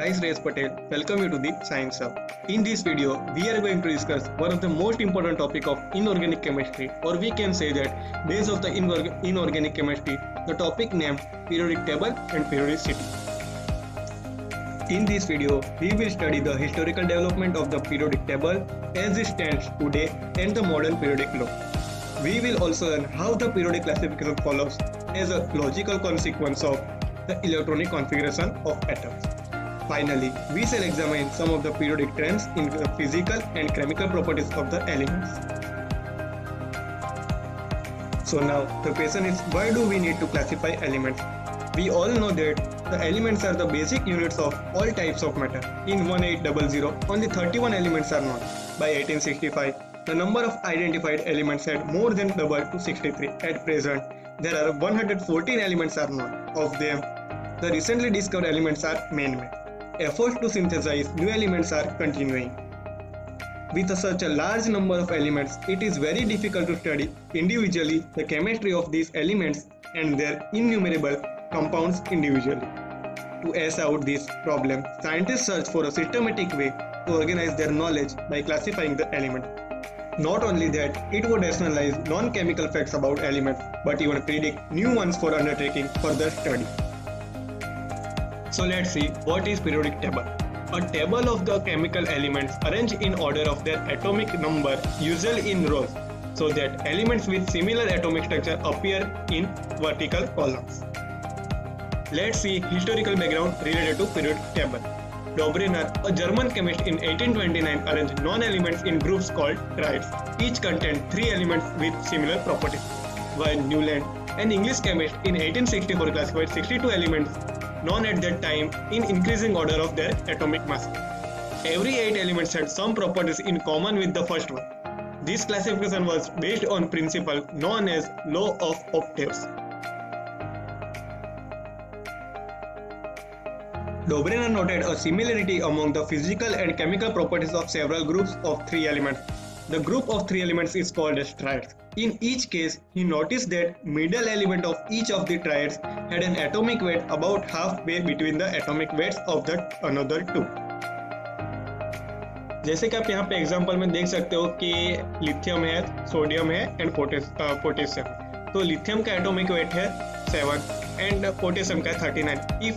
Hi Shreyas Patel, welcome you to the Science Hub. In this video, we are going to discuss one of the most important topic of inorganic chemistry, or we can say that base of the inorganic chemistry, the topic named periodic table and periodicity. In this video, we will study the historical development of the periodic table as it stands today and the modern periodic law. We will also learn how the periodic classification follows as a logical consequence of the electronic configuration of atoms. Finally, we shall examine some of the periodic trends in the physical and chemical properties of the elements. So now the question is, why do we need to classify elements? We all know that the elements are the basic units of all types of matter. In 1800, only 31 elements are known. By 1865, the number of identified elements had more than doubled to 63. At present, there are 114 elements are known. Of them, the recently discovered elements are man-made. Efforts to synthesize new elements are continuing. With such a large number of elements, it is very difficult to study individually the chemistry of these elements and their innumerable compounds individually. To ace out this problem, scientists search for a systematic way to organize their knowledge by classifying the elements. Not only that, it would rationalize non-chemical facts about elements, but even predict new ones for undertaking further study. So let's see what is periodic table. A table of the chemical elements arranged in order of their atomic number, usually in rows, so that elements with similar atomic structure appear in vertical columns. Let's see historical background related to periodic table. Dobrynin, a German chemist in 1829, arranged non-elements in groups called triads. Each contained 3 elements with similar properties. While Newland, an English chemist, in 1864 classified 62 elements known at that time in increasing order of their atomic mass. Every 8 elements had some properties in common with the first one. This classification was based on principle known as law of octaves. Dobrynin noted a similarity among the physical and chemical properties of several groups of 3 elements. The group of 3 elements is called as triads. In each case, he noticed that middle element of each of the triads had an atomic weight about halfway between the atomic weights of the another two. जैसे कि आप यहाँ पे example में देख सकते हो कि लिथियम है, सोडियम है एंड पोटेशियम. तो लिथियम का एटॉमिक वेट है 7 एंड पोटेशियम का 39. इफ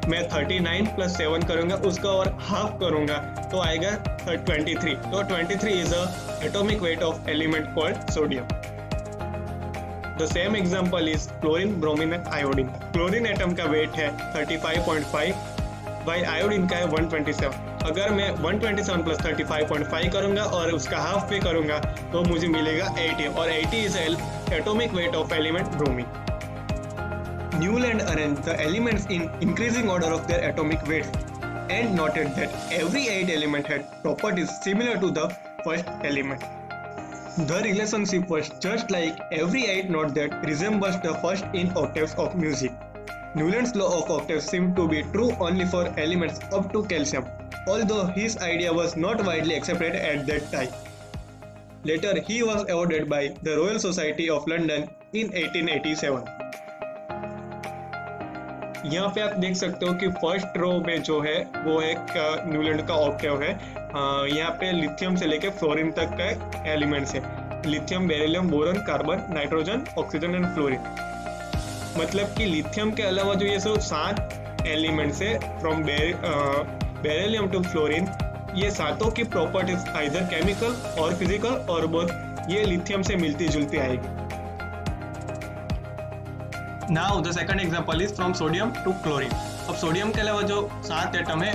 मैं 39 प्लस 7 करूंगा, उसका और हाफ करूंगा तो आएगा 23. तो 23 is a atomic weight of element called sodium. The same example is chlorine, bromine and iodine. Chlorine atom का वेट है 35.5 वाइल आयोडीन का है 127. अगर मैं 127 प्लस 35.5 करूंगा और उसका हाफ पे करूंगा तो मुझे मिलेगा 80 और 80 is atomic weight of element bromine. Newland arranged the elements in increasing order of their atomic weights and noted that every 8 element had properties similar to the first element. The relationship was just like every 8 note that resembles the first in octaves of music. Newland's law of octaves seemed to be true only for elements up to calcium, although his idea was not widely accepted at that time. Later, he was awarded by the Royal Society of London in 1887. यहाँ पे आप देख सकते हो कि first row में जो है वो एक न्यूलैंड का ऑक्टेव है. यहाँ पे लिथियम से लेके फ्लोरीन तक का एलिमेंट्स है. Lithium, beryllium, boron, carbon, nitrogen, oxygen and fluorine. मतलब कि लिथियम के अलावा जो ये सब 7 एलिमेंट्स है फ्रॉम बेरिलियम टू फ्लोरीन, ये सातों की प्रॉपर्टीज आइदर केमिकल और फिजिकल और बोथ ये लिथियम से मिलती जुलती आएगी. Now the second example is from sodium to chlorine. अब सोडियम के अलावा जो 7 एटम है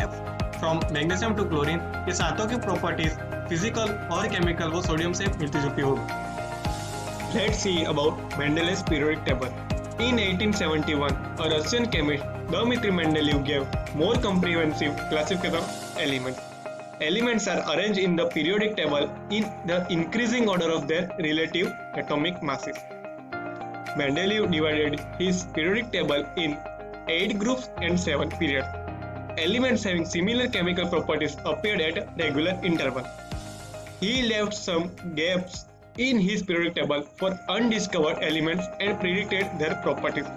from मैग्नीशियम टू क्लोरीन, ये सातों की प्रॉपर्टीज फिजिकल और केमिकल वो सोडियम से मिलती जुलती होगी. Let's see about Mendeleev's periodic table. In 1871, a Russian chemist Dmitry Mendeleev gave more comprehensive classification of elements. Elements are arranged in the periodic table in the increasing order of their relative atomic masses. Mendeleev divided his periodic table in 8 groups and 7 periods. Elements having similar chemical properties appeared at regular intervals. He left some gaps in his periodic table for undiscovered elements and predicted their properties.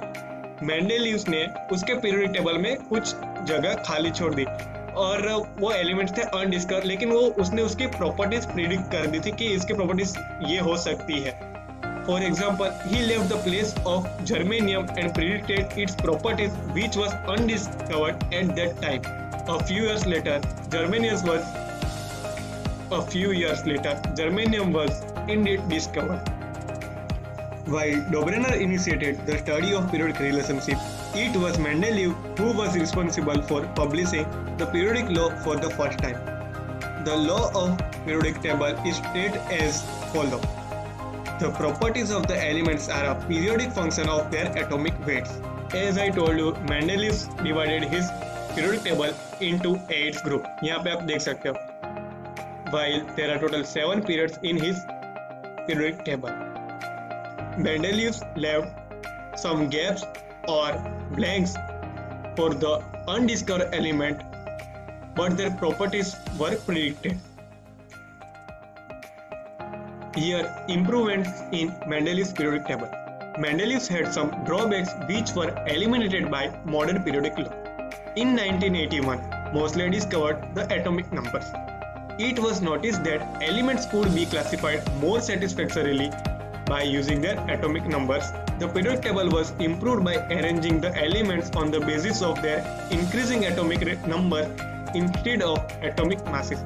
Mendeleev ने उसके periodic table में कुछ जगह खाली छोड़ दी और वो elements थे अनडिस्कवर, लेकिन वो उसने उसकी प्रॉपर्टीज प्रिडिक्ट कर दी थी कि इसकी प्रॉपर्टीज ये हो सकती है. For example, he left the place of germanium and predicted its properties which was undiscovered at that time. A few years later, germanium was indeed discovered. While Dobrener initiated the study of periodic relationship, it was Mendeleev who was responsible for publishing the periodic law for the first time. The law of periodic table is stated as follows. The properties of the elements are a periodic function of their atomic weights. As I told you, Mendeleev divided his periodic table into 8 group. यहाँ पे आप देख सकते हो. While there are total 7 periods in his periodic table, Mendeleev left some gaps or blanks for the undiscovered element, but their properties were predicted. Here, improvements in Mendeleev's periodic table. Mendeleev had some drawbacks which were eliminated by modern periodic law. In 1981, Moseley discovered the atomic numbers. It was noticed that elements could be classified more satisfactorily by using their atomic numbers. The periodic table was improved by arranging the elements on the basis of their increasing atomic number instead of atomic masses.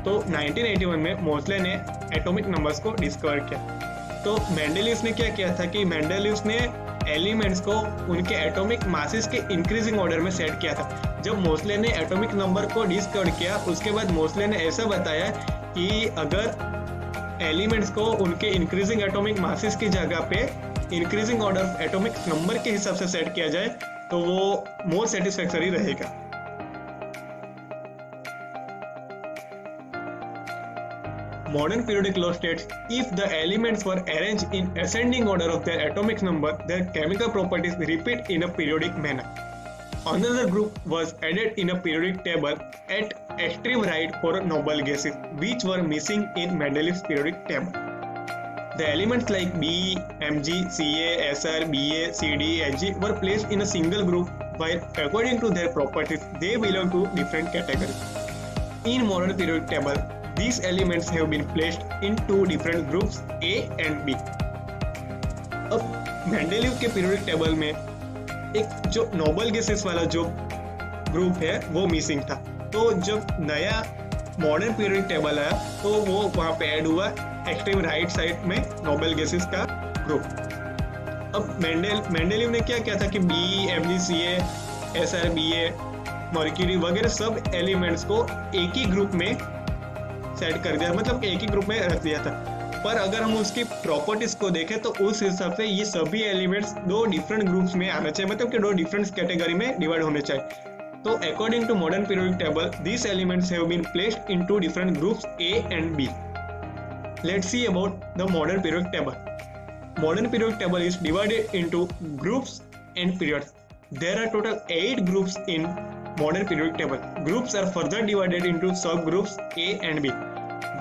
तो 1981 में Mosley ने atomic numbers को discover किया. तो Mendeleev ने क्या किया था कि मेंडेलीव ने एलिमेंट्स को उनके एटॉमिक मासेस के इंक्रीजिंग ऑर्डर में सेट किया था. जब मोस्ले ने एटॉमिक नंबर को डिस्कवर किया, उसके बाद मोस्ले ने ऐसा बताया कि अगर एलिमेंट्स को उनके इंक्रीजिंग एटॉमिक मासेस की जगह पे इंक्रीजिंग ऑर्डर एटॉमिक नंबर के हिसाब से सेट किया जाए तो वो मोर सेटिस्फैक्टरी रहेगा. Modern periodic law states if the elements were arranged in ascending order of their atomic number, their chemical properties repeat in a periodic manner. Another group was added in a periodic table at extreme right for noble gases, which were missing in Mendeleev's periodic table. The elements like B, Mg, Ca, Sr, Ba, Cd, Hg were placed in a single group, while according to their properties, they belong to different categories. In modern periodic table, these elements have been placed in two different groups, A and B. अब Mendeleev के periodic table में एक जो noble gases वाला जो group है वो missing था. तो जब नया मॉडर्न पीरियोडिक टेबल आया तो वो वहाँ पे ऐड हुआ एक्सट्रीम राइट साइड में नोबल गैसेस का ग्रुप. अब मेंडेलीव ने क्या किया था कि B, Mg, Ca, Sr, Ba, mercury वगैरह सब एलिमेंट्स को एक ही ग्रुप में सेट कर दिया, मतलब एक ही ग्रुप में रख दिया था. पर अगर हम उसकी प्रॉपर्टीज को देखें तो उस हिसाब से ये सभी एलिमेंट्स दो डिफरेंट ग्रुप्स में आना चाहिए, मतलब कि दो डिफरेंट कैटेगरी में डिवाइड होने चाहिए. तो according to modern periodic table, these elements have been placed into different groups A and B. Let's see about the modern periodic table. Modern periodic table is divided into groups and periods. There are total 8 groups in modern periodic table. Groups are further divided into subgroups A and B.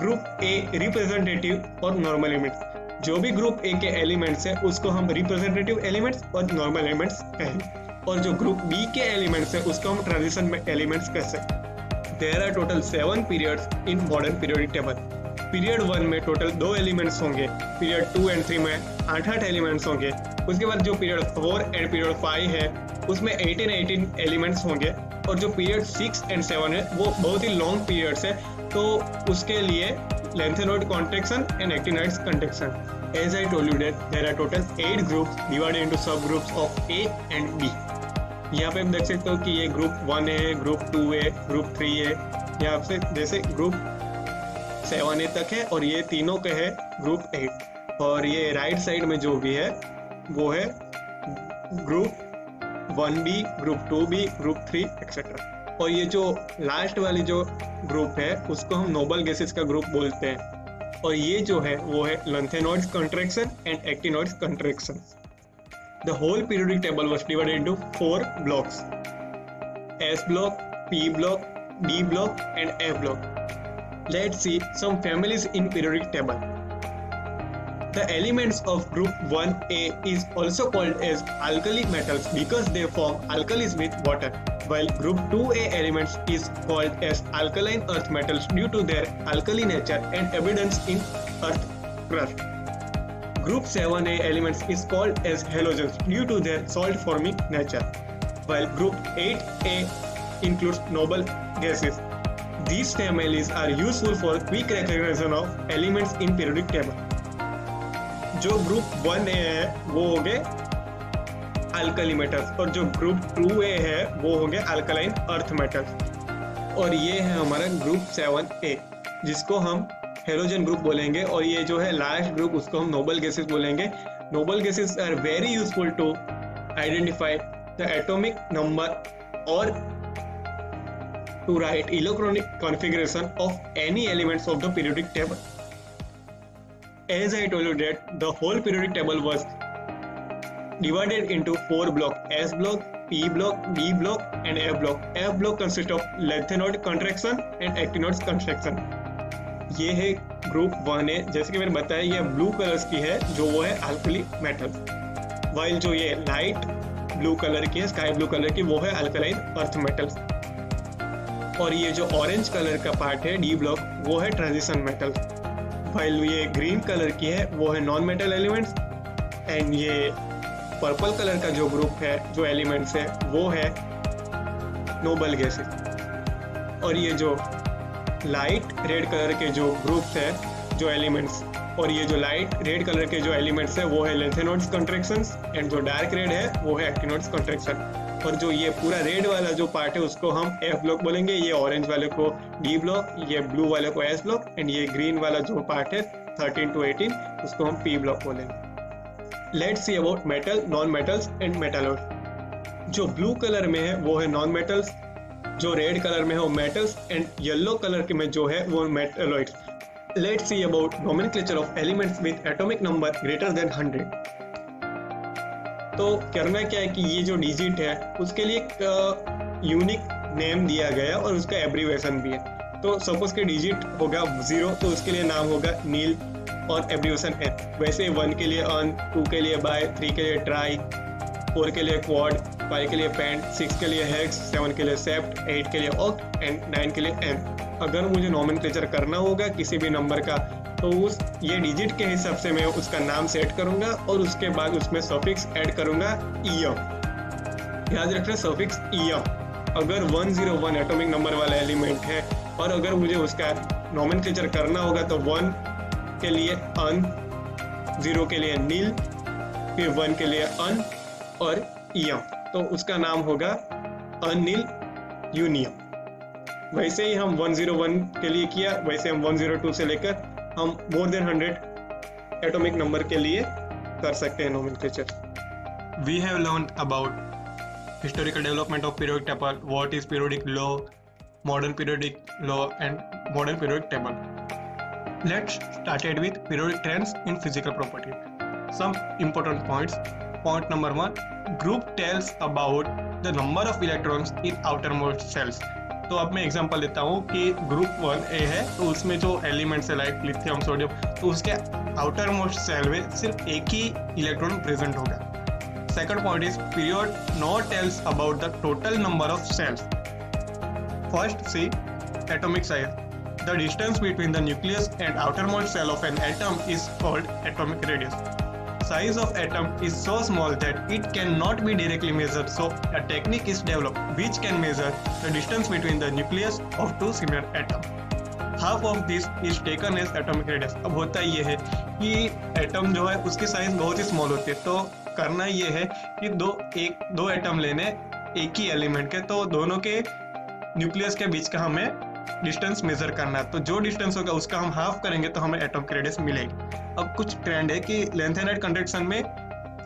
Group a representative और normal elements. जो भी group A के elements है उसको हम representative elements और normal elements कहेंगे, और जो ग्रुप बी के एलिमेंट्स है उसको हम ट्रांजिशन में एलिमेंट्स कह सकते हैं. There are total 7 periods in modern periodic table. Period 1 में टोटल 2 एलिमेंट्स होंगे, पीरियड 2 एंड 3 में 8 एलिमेंट्स होंगे. उसके बाद जो पीरियड 4 एंड पीरियड 5 है उसमें 18 एलिमेंट्स होंगे, और जो पीरियड 6 एंड 7 है वो बहुत ही लॉन्ग पीरियड्स है, तो उसके लिए lengthenoid contraction and actinoid contraction. As I told you that there are total 8 groups divided into subgroups of A and B. यहाँ पे आप देख सकते हो कि ये ग्रुप 1 है, ग्रुप 2 है, ग्रुप 3 है, यहाँ पे जैसे ग्रुप 7A तक है, और ये तीनों के है ग्रुप 8. और ये राइट साइड में जो भी है वो है group 1B, group 2B, group 3 etcetera. और ये जो लास्ट वाली जो ग्रुप है उसको हम नोबल गैसेस का ग्रुप बोलते हैं, और ये जो है वो है lengthenoid contraction and actinoid contraction. The whole periodic table was divided into 4 blocks: S block, P block, D block and F block. Let's see some families in periodic table. The elements of group 1A is also called as alkali metals because they form alkalis with water. while group 2A elements is called as alkaline earth metals due to their alkali nature and abundance in earth crust. Group 7A elements is called as halogens due to their salt forming nature, while group 8A includes noble gases. These families are useful for quick recognition of elements in periodic table. जो group 1A है वो हो गए alkali metals और जो group 2A है वो हो गए अल्कलाइन अर्थ मेटल्स, और ये है हमारा ग्रुप 7A जिसको हम हेलोजन ग्रुप बोलेंगे, और ये जो है लास्ट ग्रुप उसको हम नोबल गैसेस बोलेंगे. Noble gases are very useful to identify the atomic number और to write electronic configuration of any elements of the periodic table. As I told you that the whole periodic table was divided into 4 blocks: S block, P block, D block and F block. F block consists of lengthened contraction and actinode contraction. ये है group 1A. जैसे कि मैंने बताया ये blue colours की है जो वो है अल्कली मेटल्स, वाइल जो ये लाइट ब्लू कलर की है, स्काई ब्लू कलर की, वो है अल्कलाइन अर्थ मेटल्स. और ये जो ऑरेंज कलर का पार्ट है डी ब्लॉक वो है ट्रांजिशन मेटल्स, वाइल ये ग्रीन कलर की है वो है नॉन मेटल एलिमेंट्स. एंड ये पर्पल कलर का जो ग्रुप है जो एलिमेंट्स है वो है नोबल गैसेस. और ये जो लाइट रेड कलर के जो ग्रुप्स है जो एलिमेंट्स, और ये जो लाइट रेड कलर के जो एलिमेंट्स है वो है लेंथेनोड्स कॉन्ट्रैक्शंस, एंड जो डार्क रेड है वो है एक्टिनोड्स कॉन्ट्रैक्शन. और जो ये पूरा रेड वाला जो पार्ट है उसको हम एफ ब्लॉक बोलेंगे, ये ऑरेंज वाले को डी ब्लॉक, ये ब्लू वाले को एस ब्लॉक, एंड ये ग्रीन वाला जो पार्ट है 13 to 18 उसको हम पी ब्लॉक बोलेंगे. Let's see about metal, non metals and metalloid. जो ब्लू कलर में है वो है नॉन मेटल्स, जो रेड कलर में है वो मेटल्स, एंड येलो कलर में जो है वो metalloids. Let's see about nomenclature of elements with atomic number greater than 100. तो करना क्या है कि ये जो डिजिट है उसके लिए एक यूनिक नेम दिया गया और उसका एब्रीवेशन भी है. तो सपोज के डिजिट होगा 0 तो उसके लिए नाम होगा नील और एब्रीवेशन एन. वैसे 1 के लिए अन, 2 के लिए बाय, 3 के लिए ट्राई, 4 के लिए क्वाड, 5 के लिए पेंट, 6 के लिए हेक्स, 7 के लिए सेप्ट, 8 के लिए ऑक्ट एंड 9 के लिए एन. अगर मुझे नोमेनक्लेचर करना होगा किसी भी नंबर का तो उस ये डिजिट के हिसाब से मैं उसका नाम सेट करूंगा और उसके बाद उसमें सफिक्स ऐड करूंगा ईएम. याद रखना सफिक्स ईएम. अगर 101 एटॉमिक नंबर वाला एलिमेंट है और अगर मुझे उसका नोमेनक्लेचर करना होगा तो 1 के लिए अन, 0 के लिए नील, फिर 1 के लिए अन और ईएम, तो उसका नाम होगा अनिल यूनियम. वैसे ही हम 101 के लिए किया, वैसे हम 102 से लेकर हम मोर देन 100 एटॉमिक नंबर के लिए कर सकते हैं nomenclature. We have learned about historical development of periodic table, what is periodic law, modern periodic law and modern periodic table. Let's started with periodic trends in physical properties. Some important points. Point number 1, group tells about the number of electrons in outermost cells. तो अब मैं example देता हूँ कि group 1A है तो उसमें जो एलिमेंट्स है लाइक लिथियम, सोडियम, तो उसके आउटर मोस्ट सेल में सिर्फ एक ही इलेक्ट्रॉन प्रेजेंट होगा. Second point is period not tells about the total number of cells. First see atomic size. The distance between the nucleus and outermost cell of an atom is called atomic radius. Size of atom is so small that it cannot be directly measured, so a technique is developed which can measure the distance between the nucleus of two similar atoms. Half of this is taken as atomic radius. अब होता ये है कि atom जो है उसकी size बहुत ही small होती है, तो करना ये है कि दो एटम लेने एक ही एलिमेंट के, तो दोनों के न्यूक्लियस के बीच का हमें डिस्टेंस मेजर करना है. तो जो डिस्टेंस होगा उसका हम हाफ करेंगे तो हमें एटॉमिक रेडियस मिलेगी. अब कुछ ट्रेंड है कि लेंथ एंड हाइट कंट्रैक्शन में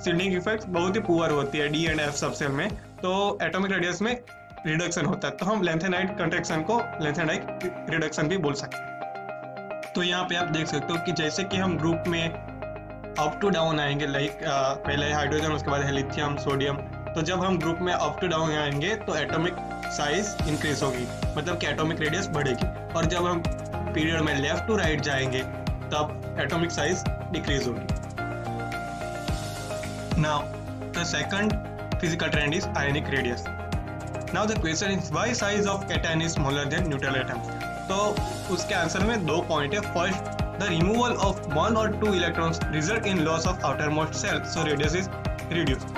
शील्डिंग इफेक्ट बहुत ही पुअर होती है डी एंड एफ सब सेल में, तो एटॉमिक रेडियस में रिडक्शन होता है, तो हम लेंथ एंड हाइट कंट्रैक्शन को लेंथ एंड हाइट रिडक्शन भी बोल सकते हैं. तो यहाँ पे आप देख सकते हो कि जैसे कि हम ग्रुप में अप टू डाउन आएंगे, लाइक पहले हाइड्रोजन, उसके बाद है लिथियम, सोडियम, तो जब हम ग्रुप में अप टू डाउन आएंगे तो एटॉमिक साइज इंक्रीज होगी, मतलब कि एटॉमिक रेडियस बढ़ेगी. और जब हम पीरियड में लेफ्ट टू राइट जाएंगे तब एटॉमिक साइज डिक्रीज होगी. Now the second physical trend is ionic radius. Now the question is why size of cation is smaller than neutral atom? तो उसके आंसर में 2 पॉइंट है. First, the removal of 1 or 2 electrons result in loss of outermost shell, so radius is reduced.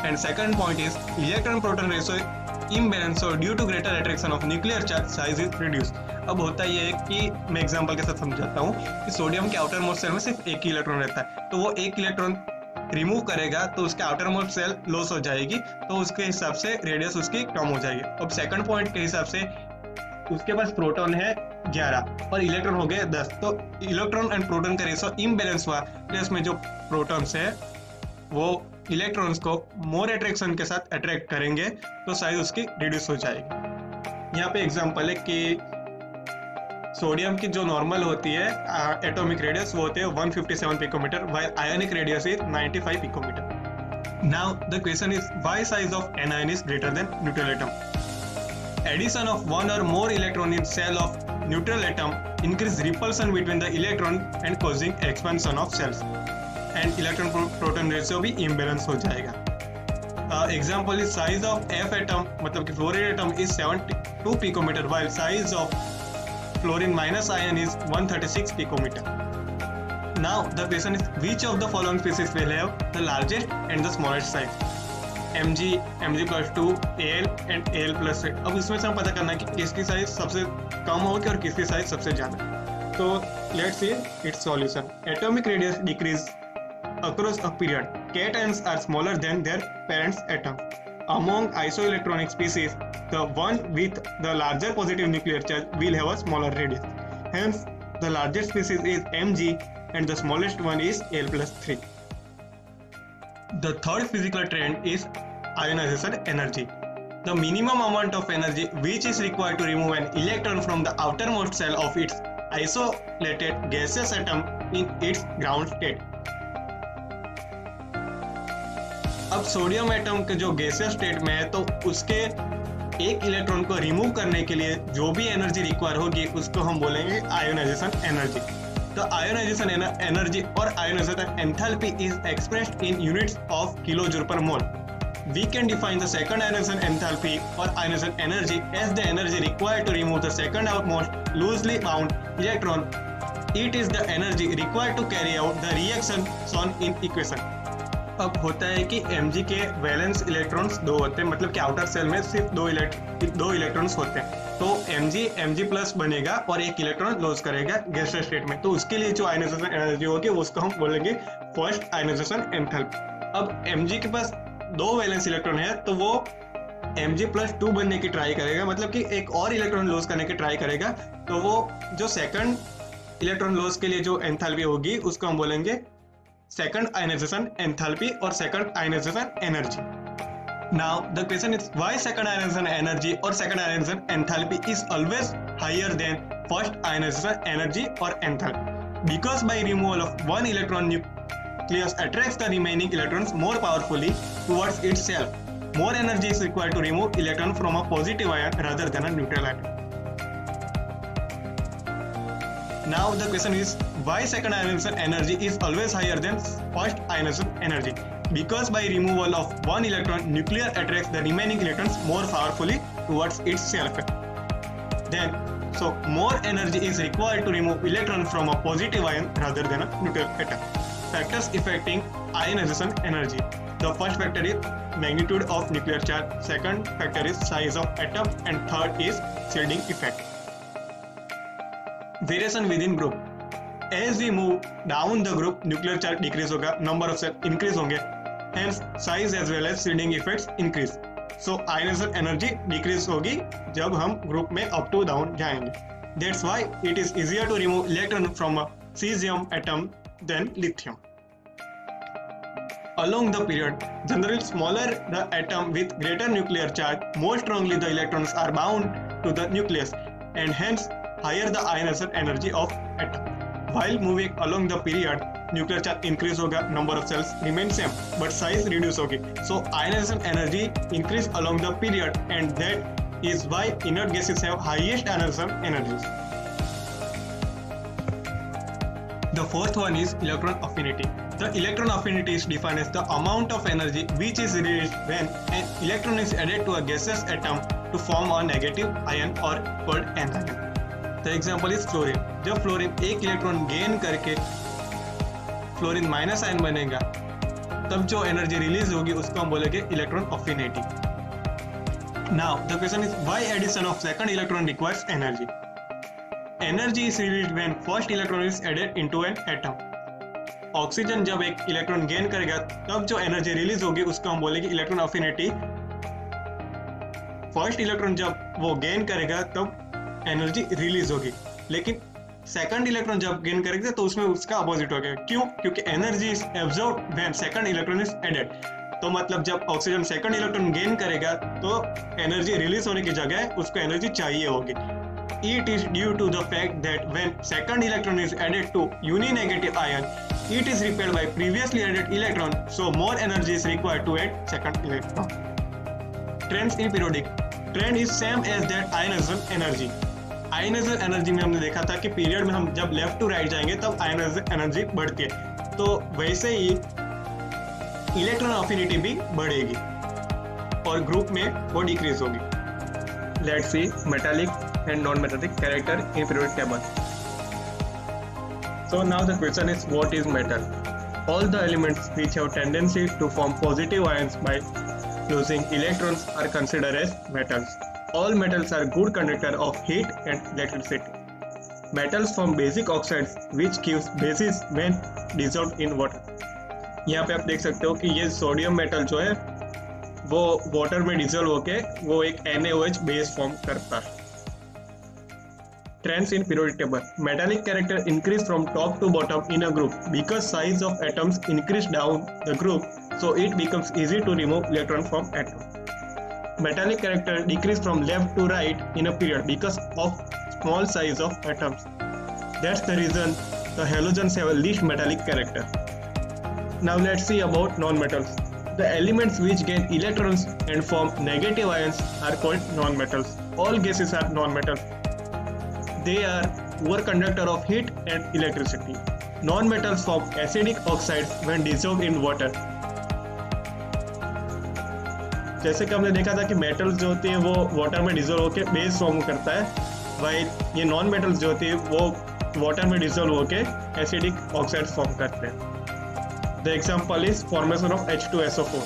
And second point is electron proton ratio imbalance, so due to greater attraction of nuclear charge size is reduced. अब होता ये है कि मैं example के साथ समझाता हूँ कि सोडियम के आउटर मोस्ट सेल में सिर्फ एक ही इलेक्ट्रॉन रहता है, तो वो एक इलेक्ट्रॉन रिमूव करेगा तो उसके आउटर मोस्ट सेल लॉस हो जाएगी, तो उसके हिसाब से रेडियस उसकी कम हो जाएगी. अब सेकंड पॉइंट के हिसाब से उसके पास प्रोटॉन है 11 और इलेक्ट्रॉन हो गए 10, तो इलेक्ट्रॉन एंड प्रोटॉन का रेशो इम्बैलेंस हुआ, तो इसमें जो प्रोटॉन्स है वो इलेक्ट्रॉन्स को मोर अट्रैक्शन के साथ अट्रैक्ट करेंगे, तो साइज उसकी रिड्यूस हो जाएगी. यहाँ पे एग्जांपल है कि सोडियम की जो नॉर्मल होती है एटॉमिक रेडियस वो होते हैं 157 picometre, while ionic radius is 95 picometer. Now the question is why size of anion is greater than neutral atom? Addition of one or more electron in cell of neutral atom increase repulsion between the electron and causing expansion of cells. And electron proton ratio भी imbalance हो जाएगा. Example is size of F atom, मतलब कि fluorine atom is 72 picometer, while size of fluorine minus ion is 136 picometer. Now the question is which of the following species will have the largest and the smallest size? Mg, Mg plus 2, Al and Al plus 8. अब इसमें से हम पता करना है कि किसकी size सबसे कम होगी और किसकी साइज सबसे ज्यादा. तो let's see its solution. Atomic radius decrease across a period. Cations are smaller than their parents' atom. Among isoelectronic species, the one with the larger positive nuclear charge will have a smaller radius. Hence, the largest species is Mg and the smallest one is Al plus 3. The third physical trend is ionization energy. The minimum amount of energy which is required to remove an electron from the outermost shell of its isolated gaseous atom in its ground state. अब sodium atom के जो gaseous state में है तो उसके एक electron को remove करने के लिए जो भी एनर्जी रिक्वायर होगी उसको हम बोलेंगे आयोनाइजेशन एनर्जी. तो आयोनाइजेशन एनर्जी और ionisation enthalpy is expressed in units of kilojoule पर मोल. We can define the second ionization enthalpy or ionization energy as the energy required to remove the second outmost loosely bound electron. It is the energy required to carry out the reaction shown in equation. अब होता है कि Mg के valence electrons 2 होते हैं, मतलब कि outer cell में सिर्फ दो इलेक्ट्रॉन्स होते हैं, तो Mg प्लस बनेगा और एक इलेक्ट्रॉन लॉस करेगा गैसियस स्टेट में, तो उसके लिए जो आयोनाइजेशन एनर्जी होगी उसको हम बोलेंगे फर्स्ट आयोनाइजेशन एंथैल्पी. अब Mg के पास 2 वैलेंस इलेक्ट्रॉन है तो वो Mg प्लस 2 बनने की ट्राई करेगा, मतलब कि एक और इलेक्ट्रॉन लॉस करने की ट्राई करेगा, तो वो जो सेकंड इलेक्ट्रॉन लॉस के लिए जो एंथैल्पी होगी उसको हम बोलेंगे second ionization enthalpy or second ionization energy. Now the question is why second ionization energy or second ionization enthalpy is always higher than first ionization energy or enthalpy? Because by removal of one electron, nucleus attracts the remaining electrons more powerfully towards itself. More energy is required to remove electron from a positive ion rather than a neutral atom. Now the question is why second ionization energy is always higher than first ionization energy? Because by removal of one electron, nucleus attracts the remaining electrons more powerfully towards itself. Then, so more energy is required to remove electron from a positive ion rather than a neutral atom. Factors affecting ionization energy. The first factor is magnitude of nuclear charge. Second factor is size of atom, and third is shielding effect. Variation within group. As we move down the group, nuclear charge decrease होगा, number of cells increase होंगे, hence size as well as shielding effects increase. So ionization energy decrease होगी जब हम group में up to down जाएंगे. That's why it is easier to remove electron from a cesium atom than lithium. Along the period, generally smaller the atom with greater nuclear charge, more strongly the electrons are bound to the nucleus, and hence higher the ionization energy of atom. While moving along the period, nuclear charge increase होगा, number of cells remain same, but size reduce होगी. So ionization energy increase along the period, and that is why inert gases have highest ionization energies. The fourth one is electron affinity. The electron affinity is defined as the amount of energy which is released when an electron is added to a gaseous atom to form a negative ion or called anion. The example is fluorine. जब fluorine एक electron gain करके fluorine minus ion बनेगा तब जो energy release होगी उसको हम बोलेंगे electron affinity. Now the question is why addition of second electron requires energy. Energy is released when first electron is added into an atom. Oxygen जब एक इलेक्ट्रॉन गेन करेगा तब जो एनर्जी रिलीज होगी उसको हम बोलेंगे इलेक्ट्रॉन अफिनिटी. फर्स्ट इलेक्ट्रॉन जब वो गेन करेगा तब एनर्जी रिलीज होगी, लेकिन सेकंड इलेक्ट्रॉन जब गेन करेगा तो उसमें उसका अपोजिट हो गया. क्यों? क्योंकि energy is absorbed when second electron is added. तो मतलब जब ऑक्सीजन सेकंड इलेक्ट्रॉन गेन करेगा तो एनर्जी रिलीज होने की जगह उसको एनर्जी चाहिए होगी. It is due to the fact that when second electron is added to uninegative ion, it is repelled by previously added electron, so more energy is required to add second electron. Trends in periodic. Trend is same as that ionization energy. Ionization energy में हमने देखा था कि period में हम जब left to right जाएंगे तब ionization एनर्जी बढ़ती है, तो वैसे ही इलेक्ट्रॉन अफिनिटी भी बढ़ेगी और ग्रुप में वो डिक्रीज होगी. Let's see metallic and non-metallic character in periodic table. So now the question is, what is metal? All the elements which have tendency to form positive ions by losing electrons are considered as metals. All metals are good conductor of heat and electricity. Metals form basic oxides which gives bases when dissolved in water. यहाँ पे आप देख सकते हो कि ये sodium metal जो है वो वाटर में डिजोल्व होके वो एक NaOH बेस फॉर्म करता है. Trends in periodic table. Metallic character increase from top to bottom in a group because size of atoms increase down the group, so it becomes easy to remove electron from atom. Metallic character decrease from left to right in a period because of small size of atoms. That's the reason the halogens have a least metallic character. Now let's see about non-metals. The elements which gain electrons and form negative ions are called non-metals. All gases are non-metals. They are poor conductor of heat and electricity. Non-metals form acidic oxides when dissolved in water. जैसे कि हमने देखा था कि metals जो होती है वो वाटर में डिजोल्व होकर बेस फॉर्म करता है, वाइल ये नॉन मेटल्स जो होती है वो वाटर में डिजोल्व होकर एसिडिक ऑक्साइड्स फॉर्म करते हैं. The example is formation of H2SO4.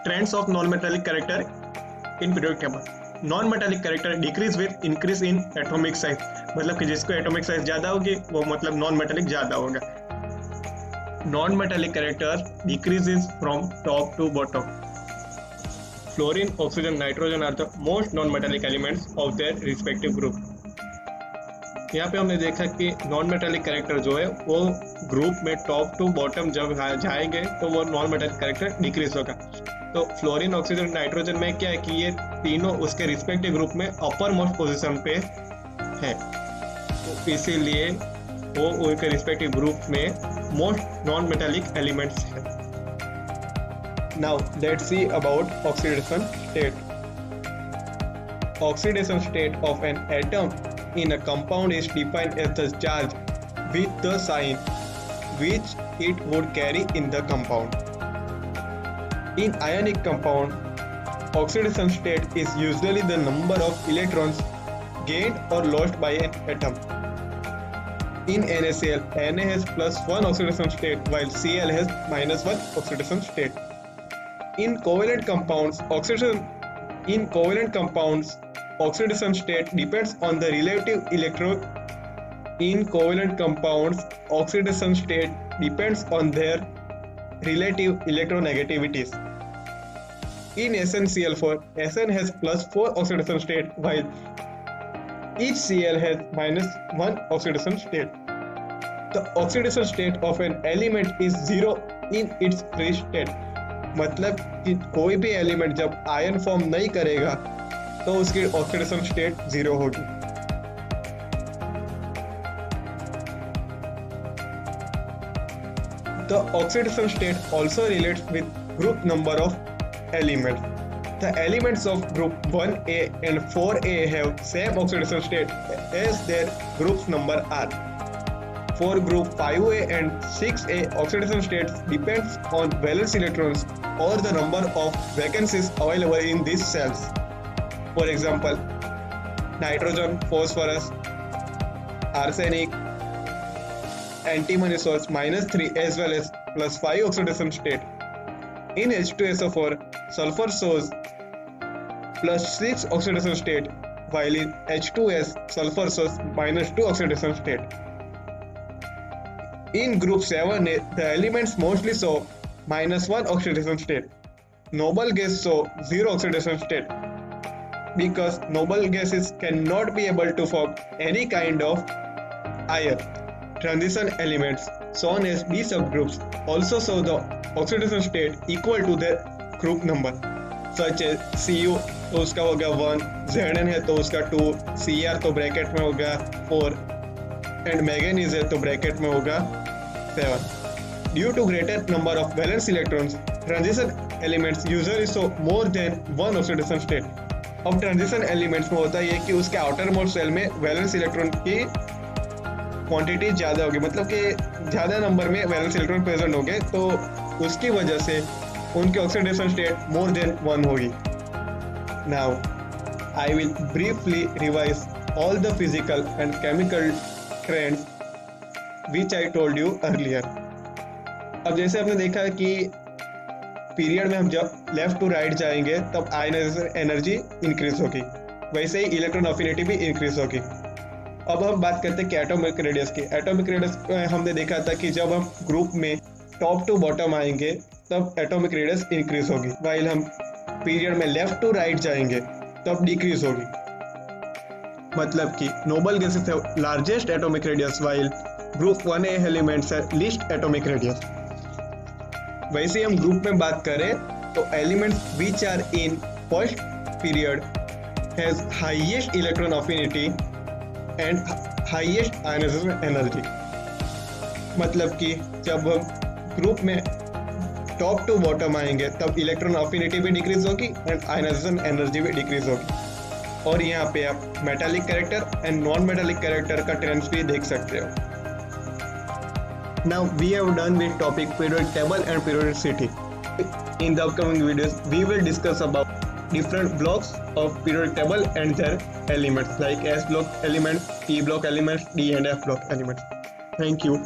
Trends of non-metallic character in periodic table. Non-metallic character decrease with increase in atomic size. मतलब कि जिसको एटॉमिक साइज ज्यादा होगी वो मतलब नॉन मेटालिक ज्यादा होगा. Non-metallic character decreases from top to bottom. Fluorine, oxygen, nitrogen are the most non-metallic elements of their respective group. यहाँ पे हमने देखा कि नॉन मेटालिक कैरेक्टर जो है वो ग्रुप में टॉप टू बॉटम जब जाएंगे तो वो नॉन मेटालिक कैरेक्टर डिक्रीज होगा. तो फ्लोरीन, ऑक्सीजन, नाइट्रोजन में क्या है कि ये तीनों उसके रिस्पेक्टिव ग्रुप में अपर मोस्ट पोजीशन पे है, तो इसीलिए वो उनके रिस्पेक्टिव ग्रुप में मोस्ट नॉन मेटालिक एलिमेंट्स है. Now let's see about oxidation state. Oxidation state of an atom in a compound is defined as the charge with the sign which it would carry in the compound. In ionic compound, oxidation state is usually the number of electrons gained or lost by an atom. In NaCl, Na has +1 oxidation state while Cl has -1 oxidation state. In covalent compounds, oxidation state depends on the relative electron. In covalent compounds, oxidation state depends on their relative electronegativities. In SnCl4, Sn has +4 oxidation state while each Cl has -1 oxidation state. The oxidation state of an element is 0 in its free state. मतलब कि कोई भी element जब ion form नहीं करेगा तो उसकी oxidation state 0 होगी. The oxidation state also relates with group number of elements. The elements of group 1A and 4A have same oxidation state as their groups number are. For group 5A and 6A, oxidation states depends on valence electrons or the number of vacancies available in these cells. For example, nitrogen, phosphorus, arsenic, antimony salts -3 as well as +5 oxidation state. In H2SO4, sulfur shows +6 oxidation state, while in H2S, sulfur shows -2 oxidation state. In group 7A, the elements mostly show -1 oxidation state. Noble gas show 0 oxidation state because noble gases cannot be able to form any kind of ion. Transition elements shown as D subgroups also show the oxidation state equal to their group number, such as Cu तो उसका हो गया 1, Zn है तो उसका 2, Cr तो bracket में होगा 4 एंड मैंगनीज है तो ब्रैकेट में होगा 7. Due to greater number of valence electrons, transition elements usually show more than one oxidation state. अब ट्रांजिशन एलिमेंट्स में होता है कि उसके आउटर मोस्ट सेल में वैलेंस इलेक्ट्रॉन की क्वांटिटी ज़्यादा होगी, मतलब कि ज़्यादा नंबर में वैलेंस इलेक्ट्रॉन प्रेजेंट होंगे, तो उसकी वजह से उनकी ऑक्सीडेशन स्टेट मोर देन 1 होगी. Now, I will briefly revise all the physical and chemical trends which I told you earlier. अब जैसे आपने देखा कि पीरियड में हम जब लेफ्ट टू राइट जाएंगे तब आयनाइजेशन एनर्जी इंक्रीज होगी, वैसे ही इलेक्ट्रॉन अफिनिटी भी इंक्रीज होगी. अब हम बात करते हैं कि एटॉमिक रेडियस की. एटॉमिक रेडियस हमने देखा था कि जब हम ग्रुप में टॉप टू बॉटम आएंगे तब एटॉमिक रेडियस इंक्रीज होगी, वाइल हम पीरियड में लेफ्ट टू राइट जाएंगे तब डिक्रीज होगी. मतलब कि noble gases have largest atomic radius while group 1A elements have least atomic radius. वैसे हम ग्रुप में बात करें तो elements which are in first period has highest electron affinity and highest ionization energy. मतलब कि जब हम ग्रुप में टॉप टू बॉटम आएंगे तब इलेक्ट्रॉन अफिनिटी भी डिक्रीज होगी एंड आयनाइजेशन एनर्जी भी डिक्रीज होगी. और यहाँ पे आप metallic character and non metallic character का ट्रेंड्स भी देख सकते हो. Now we have done with topic periodic table and periodicity. In the upcoming videos, we will discuss about different blocks of periodic table and their elements like S block elements, P block elements, D and F block elements. Thank you.